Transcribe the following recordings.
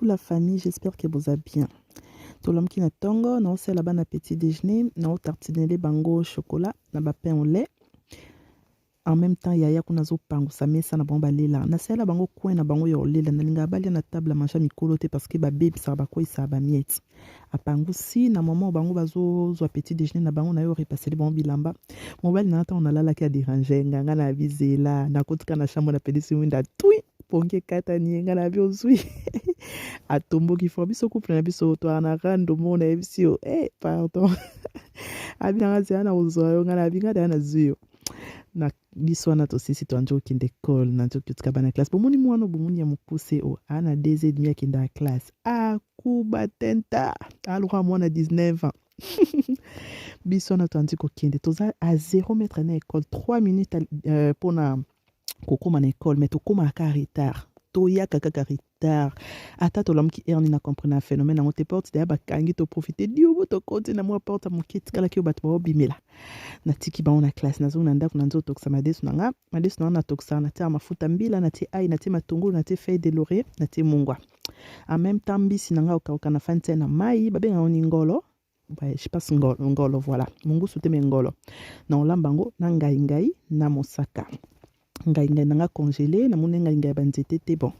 la famille, j'espère que vous allez bien. Tout l'homme qui n'a tongo, non c'est là-bas un petit déjeuner, non tartiner les bango au chocolat, na ba pain au lait. En même temps, yaya kuna zo pango sa mesa na bango balela. Na sela bango coin na bango yo lela na linga balia na table macha mikolo te parce que ba baby sa ba ko isa ba miette. A pango si na moment bango bazo zo petit déjeuner na bango na yo repasser les bango bilamba. Mobile na ta on alala ki a déranger nganga na bizela na kotika na chambre na pedisi winda tui ponke kata ni ngana na bio zui. Atombo ki fo biso couple na biso to na rando mona ebisio pardon. Abi na ngazi ana uzo yo ngana binga na zuyo. Na biso wana to sisi to anjo kinde call na njo kutika bana classe bomoni mwana bomoni ya mupuse o ana 2 et demi kinda classe kuba tenta alwa mwana 19 ans. Biso na to anjo kinde toza à 0 mètre na école 3 minutes pour na kokoma na école mais to koma ka retard to ya kaka retard ata to lam ki erni na comprendre phénomène na te porte de ba kangi to profiter dio to côté na moi porte mon kit kala ki bat ba bimela na tiki ba na classe na zo na ndako na nzo toksa madesu na na toksa na tia mafuta mbila na tia ai na tia matungulu na tia feuille de laurier na tia mungwa en même temps mbisi na nga okauka na fante na mai ba benga oni ngolo je passe ngolo voilà mungu sute me ngolo na olambango na ngai na mosaka ngai nanga congelé na mona ngai banzete te bon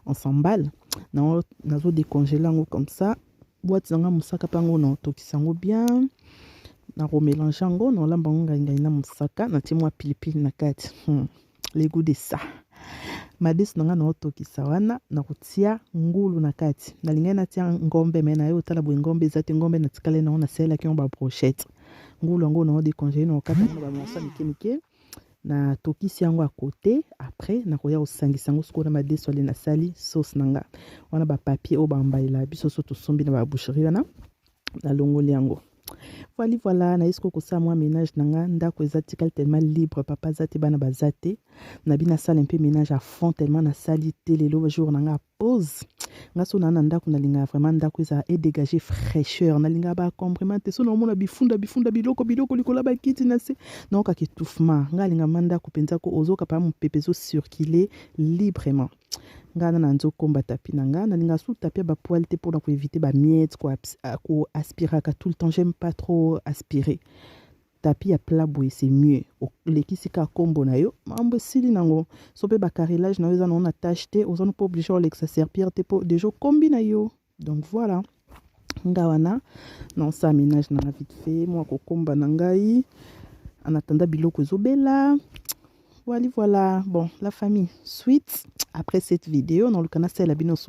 on s'emballe na zo décongeler ngo comme ça boîte nga mosaka pango na tokisango bien na remélanger ngo na lambango ngai na mosaka na timwa pilipili na kati les goûts de ça madis nga na tokisa wana na kutia ngulu na kati na linga na tia ngombe mena yo tala bo ngombe zate ngombe na tikale na sela ki on ba brochette ngulu ngo na décongeler na kati na ba mosa mikemike na tokisi yango à côté après na koya osangisa ngo siko na madeso ale na sali sauce nanga wana ba papier o bambaila biso soto sombi na ba boucherie wana na longoli yango voilà na isko ko sa moi ménage nanga ndako ezatikal tellement libre papa zate bana bazate na bina salle un peu ménage à fond tellement na sali télé le jour nanga pause nga so na ndako na linga vraiment ndako eza et dégager fraîcheur na linga ba complémenter so na mona bifunda biloko likola ba kiti na se non ka étouffement nga linga manda ko penza ko ozoka pa mo pepezo circuler librement nga na nzo komba tapi nanga na linga sous tapia ba poil te pour éviter ba miettes ko aspirer tout le temps j'aime pas trop aspirer tapi ya plat boy c'est mieux lekisi ka kombo na yo mambo sili nango so pe ba carrelage na yo za na tâche te ozo pas obligé avec ça servir te pour déjà combi na yo donc voilà nga wana non ça ménage na vite fait moi ko komba na ngai en attendant biloko zobela voilà bon la famille suite après cette vidéo dans le canal c'est la bino